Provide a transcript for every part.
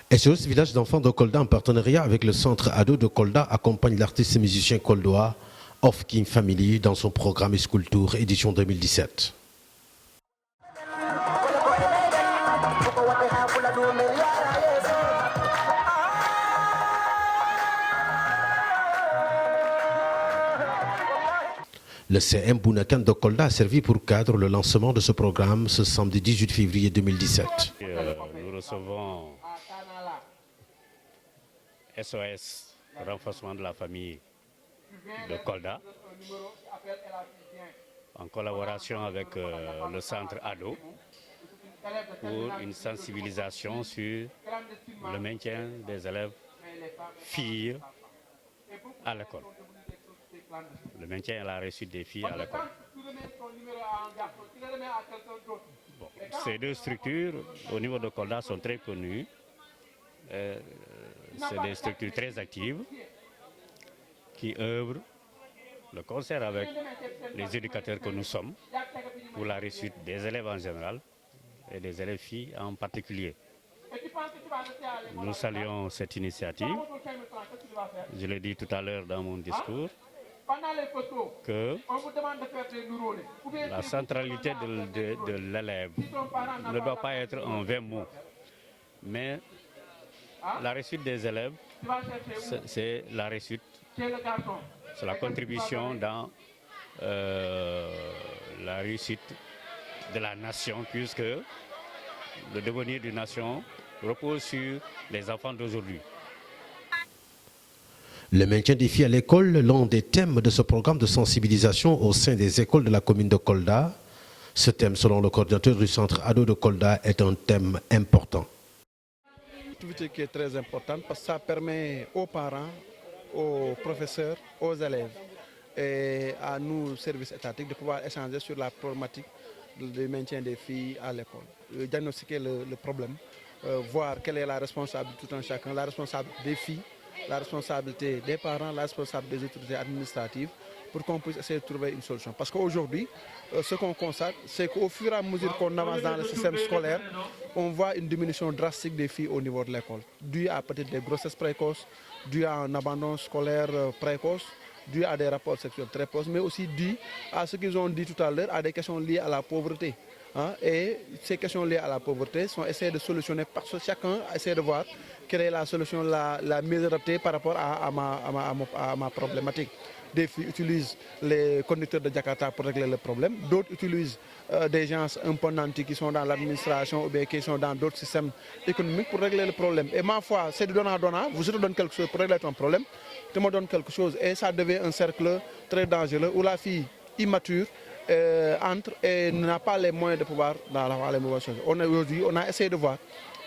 SOS Village d'enfants de Kolda, en partenariat avec le centre ado de Kolda, accompagne l'artiste et musicien koldois Of King Family dans son programme School Tour édition 2017. Le CM Bounakan de Kolda a servi pour cadre le lancement de ce programme ce samedi 18 février 2017. Nous recevons SOS, renforcement de la famille de Kolda, en collaboration avec le centre ADO, pour une sensibilisation sur le maintien des élèves filles à l'école. Le maintien et la réussite des filles à l'école. Bon, ces deux structures, au niveau de Kolda, sont très connues. C'est des structures très actives qui œuvrent de concert avec les éducateurs que nous sommes pour la réussite des élèves en général et des élèves filles en particulier. Nous saluons cette initiative. Je l'ai dit tout à l'heure dans mon discours, que la centralité de l'élève ne doit pas être en 20 mots, mais la réussite des élèves, c'est la réussite, c'est la contribution dans la réussite de la nation, puisque le devenir d'une nation repose sur les enfants d'aujourd'hui. Le maintien des filles à l'école, l'un des thèmes de ce programme de sensibilisation au sein des écoles de la commune de Kolda. Ce thème, selon le coordinateur du centre ado de Kolda, est un thème important. Une activité qui est très importante parce que ça permet aux parents, aux professeurs, aux élèves et à nous, services étatiques, de pouvoir échanger sur la problématique du maintien des filles à l'école. Diagnostiquer le problème, voir quelle est la responsabilité de tout un chacun, la responsabilité des filles, la responsabilité des parents, la responsabilité des autorités administratives pour qu'on puisse essayer de trouver une solution. Parce qu'aujourd'hui, ce qu'on constate, c'est qu'au fur et à mesure qu'on avance dans le système scolaire, on voit une diminution drastique des filles au niveau de l'école, due à peut-être des grossesses précoces, due à un abandon scolaire précoce, dû à des rapports sexuels très proches, mais aussi dû à ce qu'ils ont dit tout à l'heure, à des questions liées à la pauvreté. Et ces questions liées à la pauvreté sont essayées de solutionner parce que chacun essaie de voir quelle est la solution la mieux adaptée par rapport à ma problématique. Des filles utilisent les conducteurs de Jakarta pour régler le problème, d'autres utilisent des gens un peu nantis qui sont dans l'administration ou bien qui sont dans d'autres systèmes économiques pour régler le problème. Et ma foi, c'est de donnant-donnant, je te donne quelque chose pour régler ton problème, tu me donnes quelque chose et ça devient un cercle très dangereux où la fille immature entre et n'a pas les moyens de pouvoir avoir les mauvaises choses. Aujourd'hui, on a essayé de voir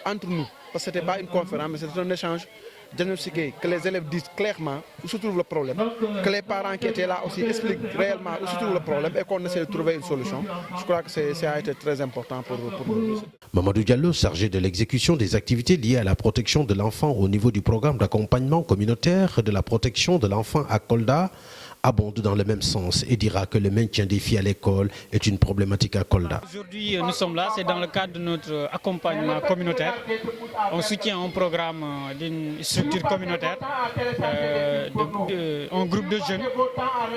entre nous, parce que ce n'était pas une conférence, mais c'était un échange diagnostiqué, que les élèves disent clairement où se trouve le problème, que les parents qui étaient là aussi expliquent réellement où se trouve le problème et qu'on essaie de trouver une solution. Je crois que ça a été très important pour nous. Mamadou Diallo, chargé de l'exécution des activités liées à la protection de l'enfant au niveau du programme d'accompagnement communautaire de la protection de l'enfant à Kolda, abonde dans le même sens et dira que le maintien des filles à l'école est une problématique à Kolda. Aujourd'hui, nous sommes là, c'est dans le cadre de notre accompagnement communautaire. On soutient un programme d'une structure communautaire, un groupe de jeunes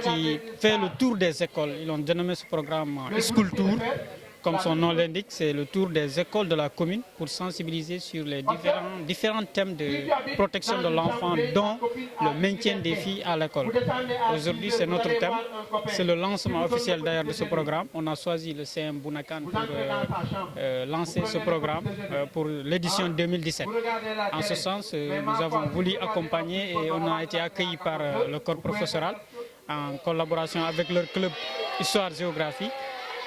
qui fait le tour des écoles. Ils ont dénommé ce programme School Tour. Comme son nom l'indique, c'est le tour des écoles de la commune pour sensibiliser sur les différents thèmes de protection de l'enfant, dont le maintien des filles à l'école. Aujourd'hui, c'est notre thème. C'est le lancement officiel d'ailleurs de ce programme. On a choisi le CM Bounakan pour lancer ce programme pour l'édition 2017. En ce sens, nous avons voulu accompagner et on a été accueillis par le corps professoral en collaboration avec leur club Histoire-Géographie.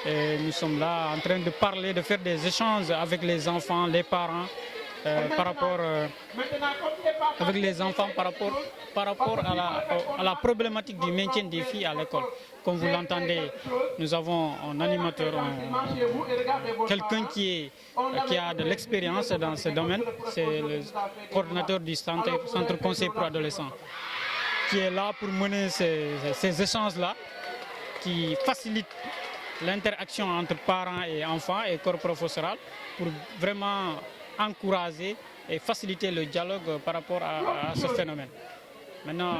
Et nous sommes là en train de parler, de faire des échanges avec les enfants, les parents, par rapport à la problématique du maintien des filles à l'école. Comme vous l'entendez, nous avons un animateur, quelqu'un qui a de l'expérience dans ce domaine, c'est le coordinateur du centre conseil pour adolescents, qui est là pour mener ces échanges-là, qui facilitent l'interaction entre parents et enfants et corps professoral pour vraiment encourager et faciliter le dialogue par rapport à ce phénomène. Maintenant,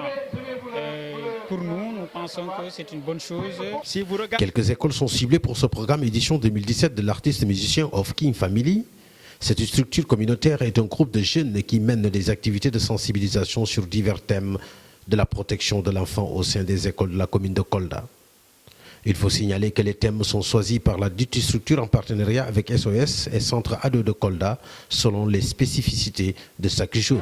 pour nous, nous pensons que c'est une bonne chose. Si vous regardez... Quelques écoles sont ciblées pour ce programme édition 2017 de l'artiste musicien of King Family. Cette structure communautaire est un groupe de jeunes qui mènent des activités de sensibilisation sur divers thèmes de la protection de l'enfant au sein des écoles de la commune de Kolda. Il faut signaler que les thèmes sont choisis par la dite structure en partenariat avec SOS et Centre Ado de Kolda selon les spécificités de chaque jour.